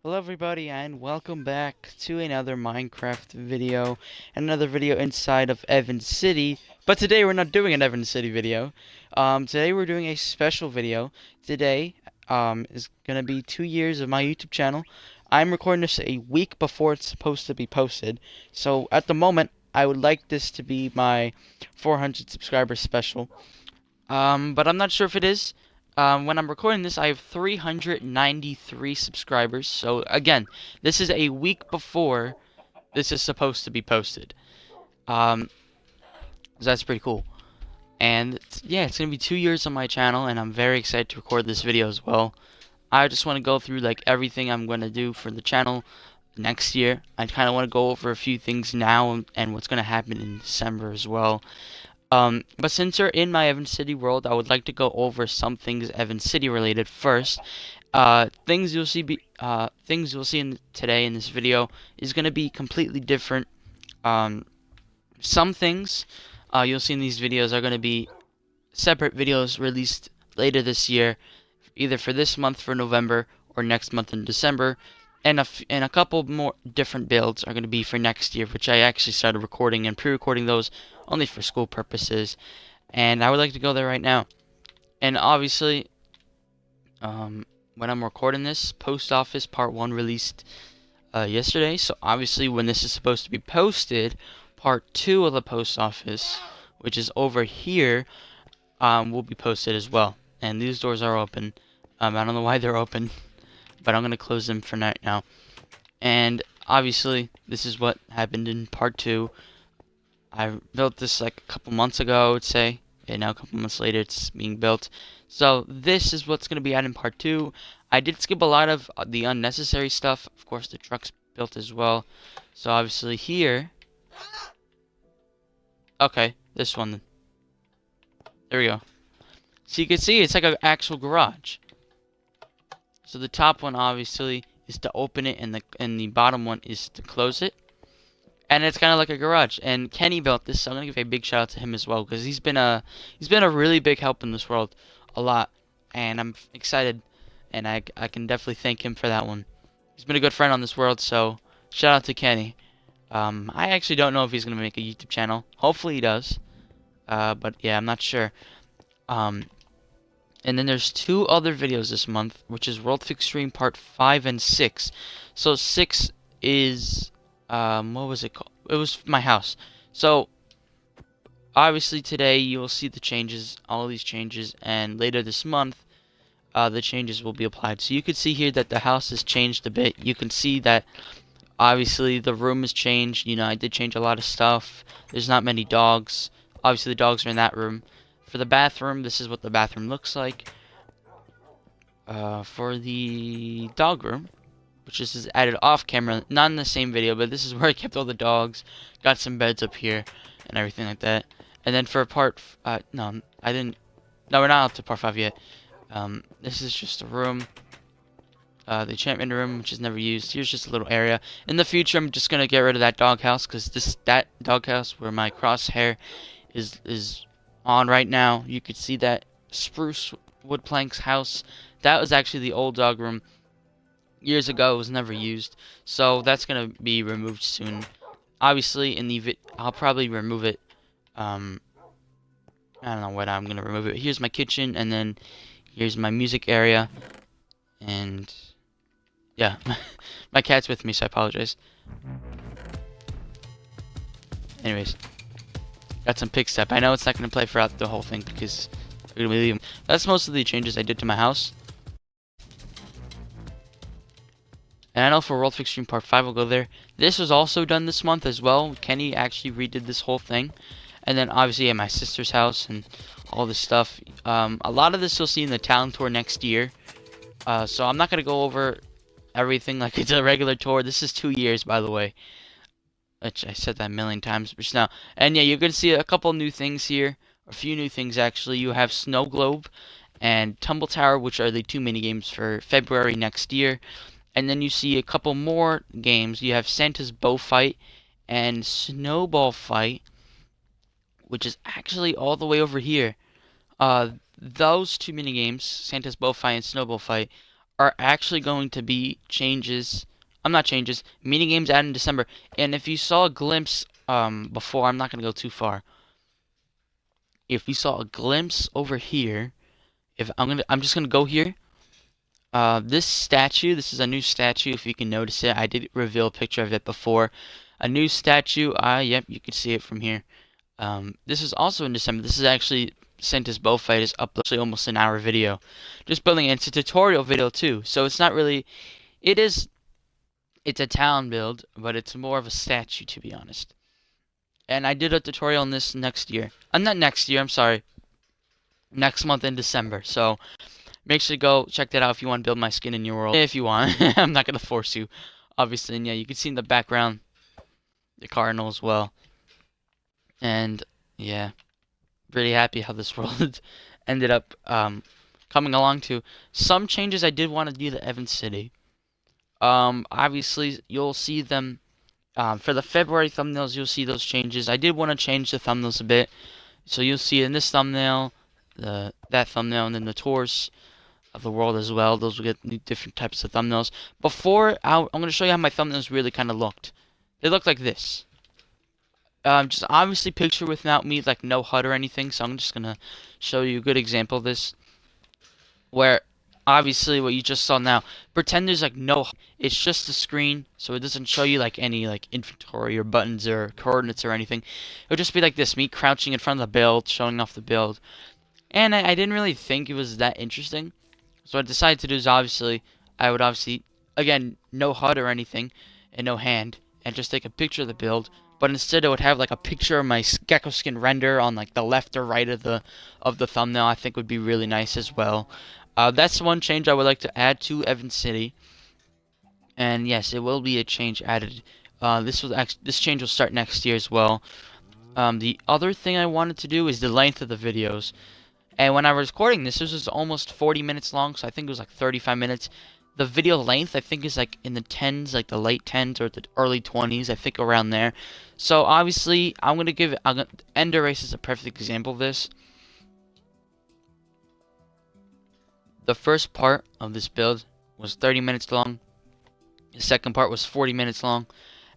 Hello everybody and welcome back to another Minecraft video, another video inside of Evans City. But today we're not doing an Evans City video. Today we're doing a special video. Today is gonna be 2 years of my YouTube channel. I'm recording this a week before it's supposed to be posted. So at the moment I would like this to be my 400 subscribers special. But I'm not sure if it is. When I'm recording this, I have 393 subscribers. So again, this is a week before this is supposed to be posted. So that's pretty cool. And yeah, it's gonna be 2 years on my channel, and I'm very excited to record this video as well. I just want to go through like everything I'm gonna do for the channel next year. I kind of want to go over a few things now and what's gonna happen in December as well. But since you're in my Evans City world, I would like to go over some things Evans City related first. Things you'll see today in this video is going to be completely different. Some things you'll see in these videos are going to be separate videos released later this year, either for this month for November or next month in December. And a couple more different builds are going to be for next year, which I actually started recording and pre-recording those only for school purposes. And I would like to go there right now. And obviously, when I'm recording this, Post Office Part 1 released yesterday. So obviously, when this is supposed to be posted, Part 2 of the Post Office, which is over here, will be posted as well. And these doors are open. I don't know why they're open, but I'm going to close them for now. And obviously, this is what happened in Part 2. I built this like a couple months ago, I would say, and now a couple months later it's being built. So this is what's going to be added in Part 2. I did skip a lot of the unnecessary stuff. Of course, the truck's built as well. So obviously here... Okay, this one. There we go. So you can see it's like an actual garage. So the top one obviously is to open it, and the bottom one is to close it. And it's kind of like a garage. And Kenny built this, so I'm gonna give a big shout out to him as well, because he's been a really big help in this world, a lot. And I'm excited, and I can definitely thank him for that one. He's been a good friend on this world, so shout out to Kenny. I actually don't know if he's gonna make a YouTube channel. Hopefully he does. But yeah, I'm not sure. And then there's 2 other videos this month, which is World Fix Stream Part 5 and 6. So 6 is what was it called? It was my house. So obviously today you will see the changes, all of these changes, and later this month the changes will be applied. So you can see here that the house has changed a bit. You can see that obviously the room has changed. You know, I did change a lot of stuff. There's not many dogs. Obviously the dogs are in that room. For the bathroom, this is what the bathroom looks like. For the dog room, which is added off camera, not in the same video, but this is where I kept all the dogs, got some beds up here, and everything like that. And then for no, we're not up to part 5 yet. This is just a room, the enchantment room, which is never used. Here's just a little area. In the future, I'm just gonna get rid of that doghouse, because that doghouse where my crosshair is on right now, you could see that spruce wood planks house. That was actually the old dog room. Years ago, it was never used, so that's gonna be removed soon. Obviously, I'll probably remove it. I don't know when I'm gonna remove it. Here's my kitchen, and then here's my music area, and yeah, my cat's with me, so I apologize. Anyways, got some pig step. I know it's not gonna play throughout the whole thing because we're gonna be leaving. That's most of the changes I did to my house. And I know for World Fix Stream Part 5 will go there. This was also done this month as well. Kenny actually redid this whole thing. And then obviously at my sister's house and all this stuff. A lot of this you'll see in the town tour next year. So I'm not going to go over everything like it's a regular tour. This is 2 years, by the way. Which I said that a million times just now. And yeah, you're going to see a couple new things here. A few new things actually. You have Snow Globe and Tumble Tower, which are the 2 mini games for February next year. And then you see a couple more games. You have Santa's Bow Fight and Snowball Fight, which is actually all the way over here. Those 2 mini games, Santa's Bow Fight and Snowball Fight, are actually going to be changes. Not changes, mini games added in December. And if you saw a glimpse before, I'm not gonna go too far. If you saw a glimpse over here, if I'm just gonna go here. This statue, this is a new statue. If you can notice it, I did reveal a picture of it before. A new statue. Yep, you can see it from here. This is also in December. This is actually Santa's Bullfight is up actually almost an hour video. Just building it. It's a tutorial video too, so it's not really. It's a town build, but it's more of a statue to be honest. And I did a tutorial on this next year. Not next year. I'm sorry. Next month in December. So make sure to go check that out if you want to build my skin in your world. If you want. I'm not gonna force you, obviously. And yeah, you can see in the background the cardinal as well. And yeah, really happy how this world ended up coming along to. Some changes I did want to do to Evans City. Obviously you'll see them for the February thumbnails. You'll see those changes. I did want to change the thumbnails a bit, so you'll see in this thumbnail, that thumbnail, and then the tours of the world as well. Those will get new different types of thumbnails. I'm going to show you how my thumbnails really kind of looked. They looked like this. Just obviously picture without me, like no HUD or anything. So I'm just going to show you a good example of this. Where obviously what you just saw now, pretend there's like no HUD. It's just a screen, so it doesn't show you like any like inventory or buttons or coordinates or anything. It would just be like this, me crouching in front of the build, showing off the build. And I didn't really think it was that interesting. So what I decided to do is I would obviously, again, no HUD or anything, and no hand, and just take a picture of the build. But instead, I would have like a picture of my gecko skin render on like the left or right of the thumbnail. I think would be really nice as well. That's one change I would like to add to Evans City. And yes, it will be a change added. This change will start next year as well. The other thing I wanted to do is the length of the videos. And when I was recording this was almost 40 minutes long, so I think it was like 35 minutes. The video length, I think, is like in the 10s, like the late 10s or the early 20s, I think around there. So obviously, Ender Race is a perfect example of this. The first part of this build was 30 minutes long. The second part was 40 minutes long.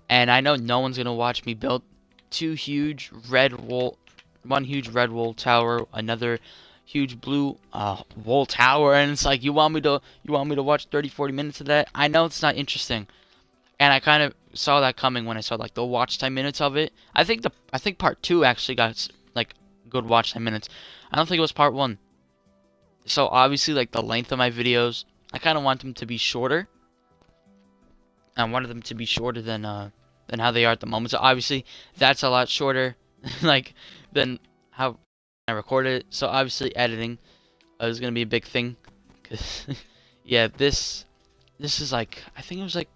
And I know no one's going to watch me build one huge red wool tower, another huge blue wool tower, and it's like you want me to watch 30-40 minutes of that. I know it's not interesting, and I kind of saw that coming when I saw like the watch time minutes of it. I think part 2 actually got like good watch time minutes. I don't think it was part 1. So obviously, like the length of my videos, I kind of want them to be shorter. I wanted them to be shorter than how they are at the moment. So obviously that's a lot shorter like than how I recorded it. So obviously editing is gonna be a big thing, cause yeah, this is like, I think it was like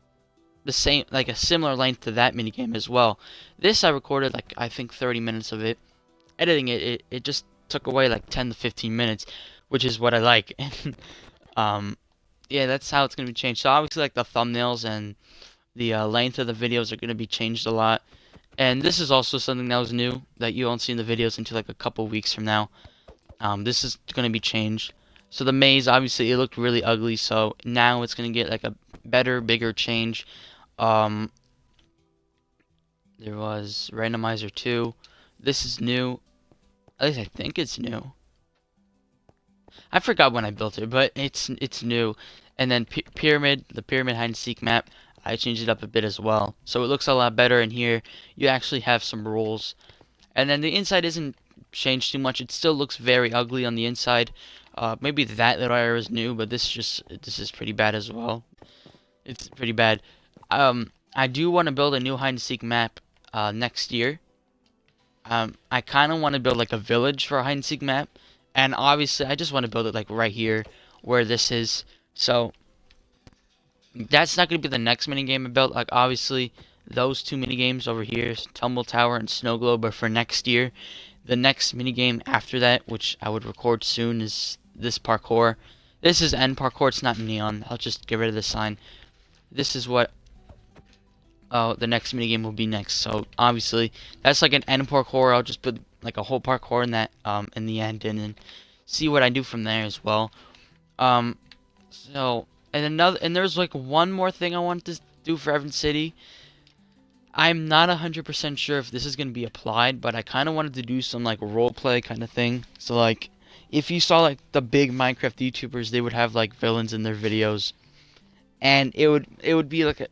the same, like a similar length to that minigame as well. This I recorded like I think 30 minutes of it. Editing it just took away like 10 to 15 minutes, which is what I like. And yeah, that's how it's gonna be changed. So obviously like the thumbnails and the length of the videos are gonna be changed a lot. And this is also something that was new that you won't see in the videos until like a couple weeks from now. This is going to be changed. So the maze, obviously, it looked really ugly. So now it's going to get like a better, bigger change. There was Randomizer 2. This is new. At least I think it's new. I forgot when I built it, but it's new. And then the pyramid hide and seek map, I changed it up a bit as well, so it looks a lot better. In here you actually have some rules, and then the inside isn't changed too much. It still looks very ugly on the inside. Maybe that little area is new, but this is pretty bad as well. It's pretty bad. I do want to build a new hide and seek map next year. I kind of want to build like a village for a hide and seek map, and obviously I just want to build it like right here where this is. So that's not going to be the next minigame I built. Like, obviously, those two minigames over here, Tumble Tower and Snow Globe, are for next year. The next minigame after that, which I would record soon, is this parkour. This is end parkour. It's not neon. I'll just get rid of the sign. This is what the next minigame will be next. So, obviously, that's like an end parkour. I'll just put like a whole parkour in that in the end, and then see what I do from there as well. So and there's like one more thing I want to do for Evan City. I'm not 100% sure if this is going to be applied, but I kind of wanted to do some like role play kind of thing. So like if you saw like the big Minecraft YouTubers, they would have like villains in their videos, and it would be like a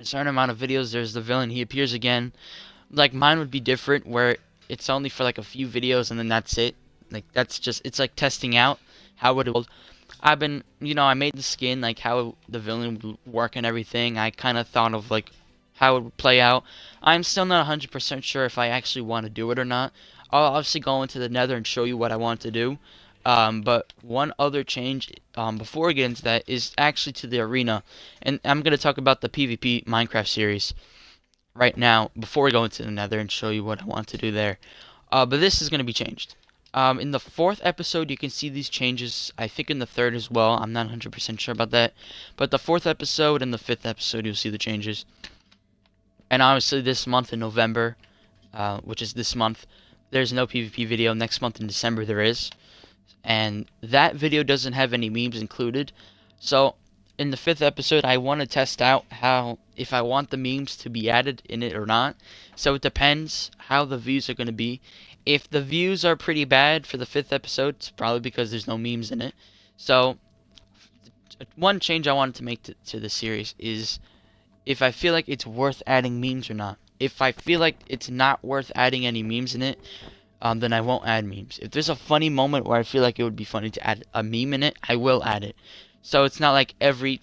certain amount of videos. There's the villain, he appears again. Like mine would be different, where it's only for like a few videos and then that's it. Like that's just, it's like testing out how would it. I've been, I made the skin, like how the villain would work and everything. I kind of thought of like how it would play out. I'm still not 100% sure if I actually want to do it or not. I'll obviously go into the Nether and show you what I want to do. But one other change, before we get into that, is actually to the arena. And I'm going to talk about the PvP Minecraft series right now before we go into the Nether and show you what I want to do there. But this is going to be changed. In the 4th episode, you can see these changes. I think in the 3rd as well. I'm not 100% sure about that. But the 4th episode and the 5th episode, you'll see the changes. And obviously this month in November, which is this month, there's no PvP video. Next month in December there is. And that video doesn't have any memes included. So in the 5th episode, I want to test out if I want the memes to be added in it or not. So it depends how the views are going to be. If the views are pretty bad for the 5th episode, it's probably because there's no memes in it. So one change I wanted to make to the series is if I feel like it's worth adding memes or not. If I feel like it's not worth adding any memes in it, then I won't add memes. If there's a funny moment where I feel like it would be funny to add a meme in it, I will add it. So it's not like every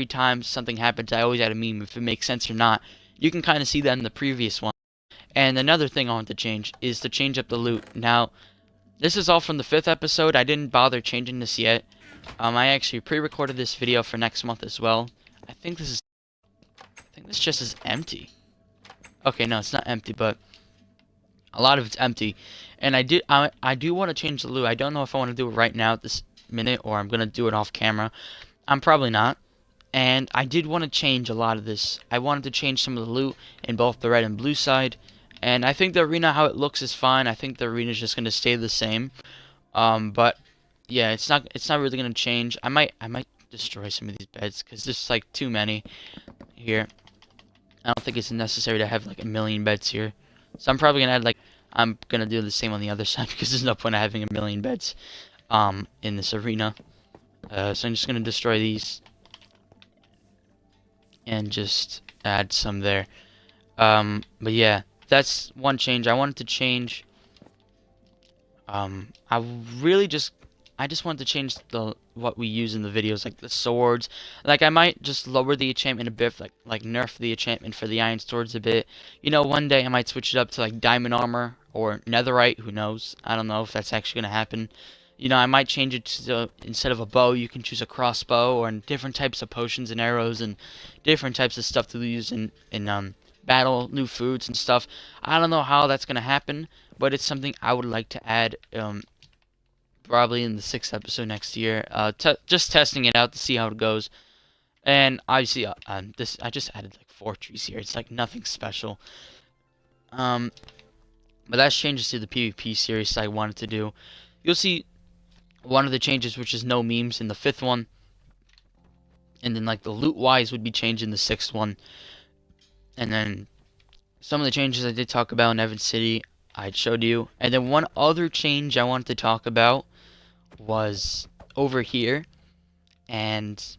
time something happens, I always add a meme if it makes sense or not. You can kind of see that in the previous one. And another thing I want to change is to change up the loot. Now, this is all from the 5th episode. I didn't bother changing this yet. I actually pre-recorded this video for next month as well. I think this just is empty. Okay, no, it's not empty, but a lot of it's empty. And I do want to change the loot. I don't know if I want to do it right now at this minute or I'm going to do it off camera. I'm probably not. And I did want to change a lot of this. I wanted to change some of the loot in both the red and blue side. And I think the arena, how it looks, is fine. I think the arena is just going to stay the same. But yeah, it's not really going to change. I might destroy some of these beds because there's like too many here. I don't think it's necessary to have like a million beds here. So I'm probably going to add I'm going to do the same on the other side because there's no point of having a million beds in this arena. So I'm just going to destroy these and just add some there. But yeah, that's one change. I wanted to change. I just wanted to change what we use in the videos, like the swords. Like I might just lower the enchantment a bit, like nerf the enchantment for the iron swords a bit. One day I might switch it up to like diamond armor or netherite. Who knows? I don't know if that's actually gonna happen. I might change it to instead of a bow, you can choose a crossbow, or different types of potions and arrows and different types of stuff to use in battle, new foods and stuff. I don't know how that's gonna happen, but it's something I would like to add. Probably in the 6th episode next year. Just testing it out to see how it goes. And obviously, I just added like 4 trees here. It's like nothing special. But that's changes to the PvP series I wanted to do. You'll see one of the changes, which is no memes, in the 5th one. And then like the loot wise would be changed in the 6th one. And then some of the changes I did talk about in Evan City, I showed you. And then one other change I wanted to talk about was over here, and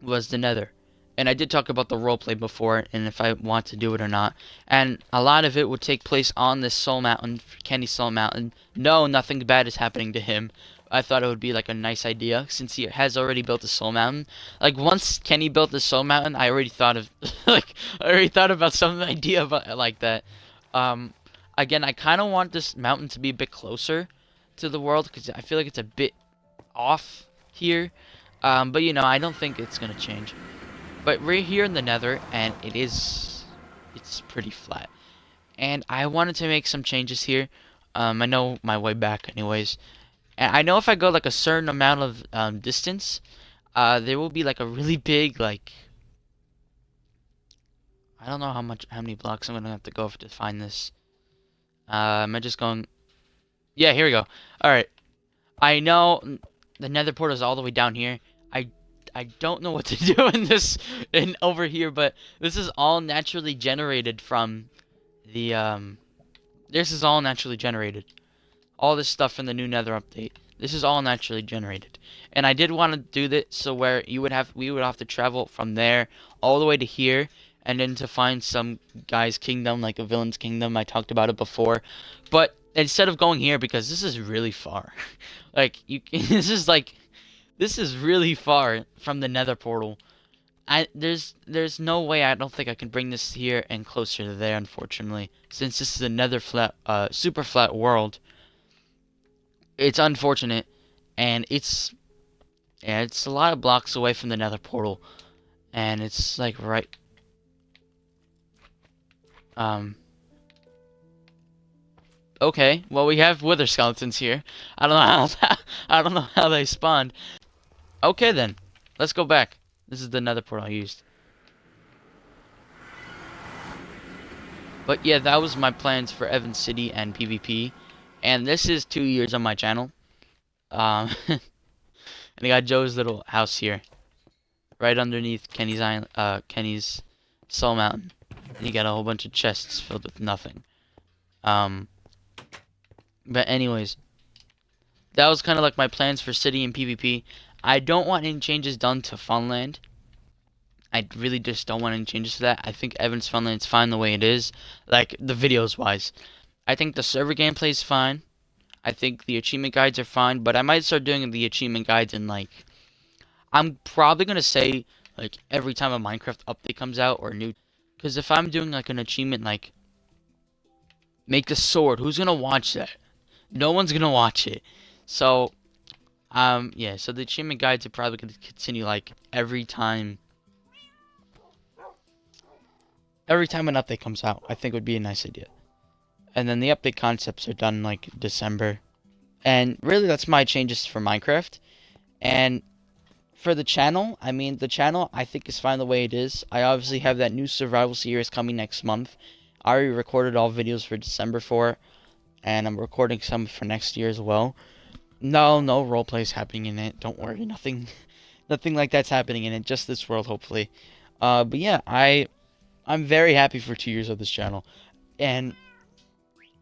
was the Nether. And I did talk about the roleplay before, and if I want to do it or not. And a lot of it would take place on this Soul Mountain, Kenny's Soul Mountain. No, nothing bad is happening to him. I thought it would be like a nice idea, since he has already built a Soul Mountain. Like once Kenny built the Soul Mountain, I already thought of I already thought about some idea about like that. Again, I kind of want this mountain to be a bit closer to the world, because I feel like it's a bit off here. But I don't think it's gonna change. But we're here in the Nether, and it's pretty flat. And I wanted to make some changes here. I know my way back anyways. And I know if I go like a certain amount of distance, there will be like a really big, like, I don't know how many blocks I'm gonna have to go to find this. Am I just going? Yeah, here we go. Alright. I know the nether portal is all the way down here. I don't know what to do in this over here, but this is all naturally generated from the this is all naturally generated. All this stuff from the new nether update. This is all naturally generated. And I did want to do this so where we would have to travel from there all the way to here, and then to find some guy's kingdom, like a villain's kingdom. I talked about it before. But instead of going here, because this is really far. Like this is really far from the nether portal. There's no way. I don't think I can bring this here and closer to there, unfortunately, since this is another super flat world. It's unfortunate, and it's a lot of blocks away from the nether portal, and it's like right. Okay, well, we have wither skeletons here. I don't know how I don't know how they spawned. Okay then, let's go back. This is the nether portal I used. But yeah, that was my plans for Evans City and PvP. And this is 2 years on my channel. And I got Joe's little house here, right underneath Kenny's island, Kenny's Soul Mountain. And you got a whole bunch of chests filled with nothing. But anyways, that was kind of like my plans for City and PvP. I don't want any changes done to Funland. I really just don't want any changes to that. I think Evans Funland's fine the way it is, like the videos wise. I think the server gameplay is fine. I think the achievement guides are fine, but I might start doing the achievement guides in like, I'm probably gonna say like every time a Minecraft update comes out or new, because if I'm doing like an achievement like make a sword, who's gonna watch that? No one's gonna watch it. So yeah, so the achievement guides are probably gonna continue like every time an update comes out. I think would be a nice idea. And then the update concepts are done like December. And really that's my changes for Minecraft. And for the channel, I mean, the channel I think is fine the way it is. I obviously have that new survival series coming next month. I already recorded all videos for December for it, and I'm recording some for next year as well. No roleplays happening in it. Don't worry, nothing like that's happening in it. Just this world, hopefully. But yeah, I'm very happy for 2 years of this channel, and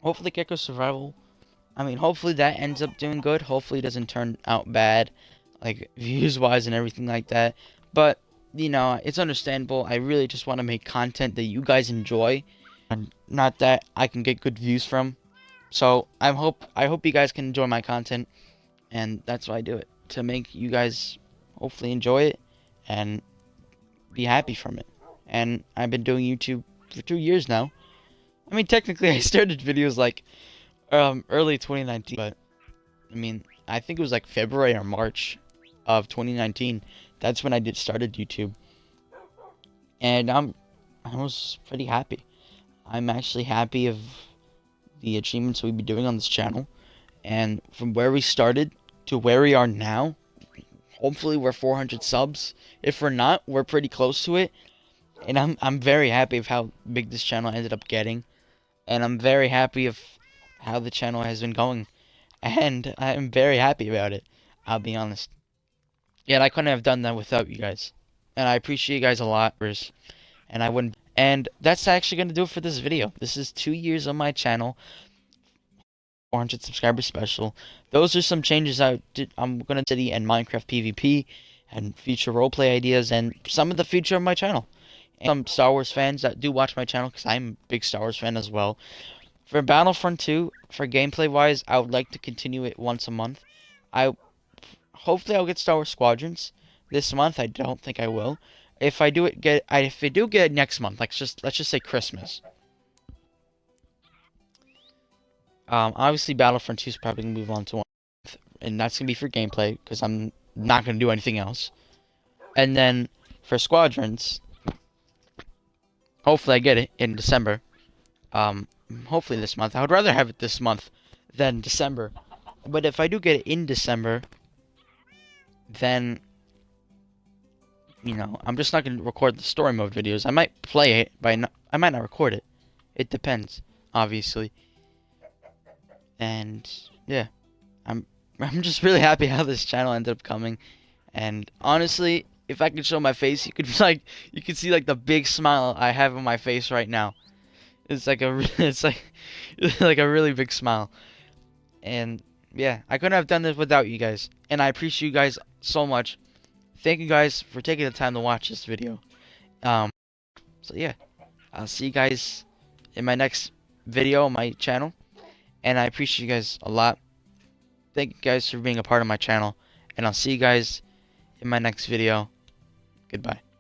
hopefully Gecko Survival, I mean, hopefully that ends up doing good. Hopefully it doesn't turn out bad, like views-wise and everything like that. But, you know, it's understandable. I really just want to make content that you guys enjoy, and not that I can get good views from. So I hope you guys can enjoy my content, and that's why I do it, to make you guys hopefully enjoy it and be happy from it. And I've been doing YouTube for 2 years now. I mean, technically, I started videos like early 2019, but I mean, I think it was like February or March of 2019. That's when I started YouTube, and I was pretty happy. I'm actually happy of the achievements we've been doing on this channel, and from where we started to where we are now. Hopefully, we're 400 subs. If we're not, we're pretty close to it. And I'm very happy of how big this channel ended up getting. And I'm very happy of how the channel has been going. And I'm very happy about it, I'll be honest. Yet I couldn't have done that without you guys. And I appreciate you guys a lot. And I wouldn't. And that's actually going to do it for this video. This is 2 years on my channel. 400 subscribers special. Those are some changes I'm going to City and Minecraft PvP. And future roleplay ideas. And some of the future of my channel. Some Star Wars fans that do watch my channel, because I'm a big Star Wars fan as well. For Battlefront 2, for gameplay wise, I would like to continue it once a month. Hopefully I'll get Star Wars Squadrons this month. I don't think I will. If I do get it next month, let's just say Christmas. Obviously Battlefront 2 is probably gonna move on to one, and that's gonna be for gameplay because I'm not gonna do anything else. And then for Squadrons, hopefully I get it in December. Hopefully this month. I would rather have it this month than December. But if I do get it in December, then, you know, I'm just not going to record the story mode videos. I might play it, but I might not record it. It depends, obviously. And, yeah. I'm just really happy how this channel ended up coming. And honestly, if I could show my face, you could like you could see like the big smile I have on my face right now. It's like it's like like a really big smile. And yeah, I couldn't have done this without you guys. And I appreciate you guys so much. Thank you guys for taking the time to watch this video. So yeah, I'll see you guys in my next video on my channel. And I appreciate you guys a lot. Thank you guys for being a part of my channel. And I'll see you guys in my next video. Goodbye.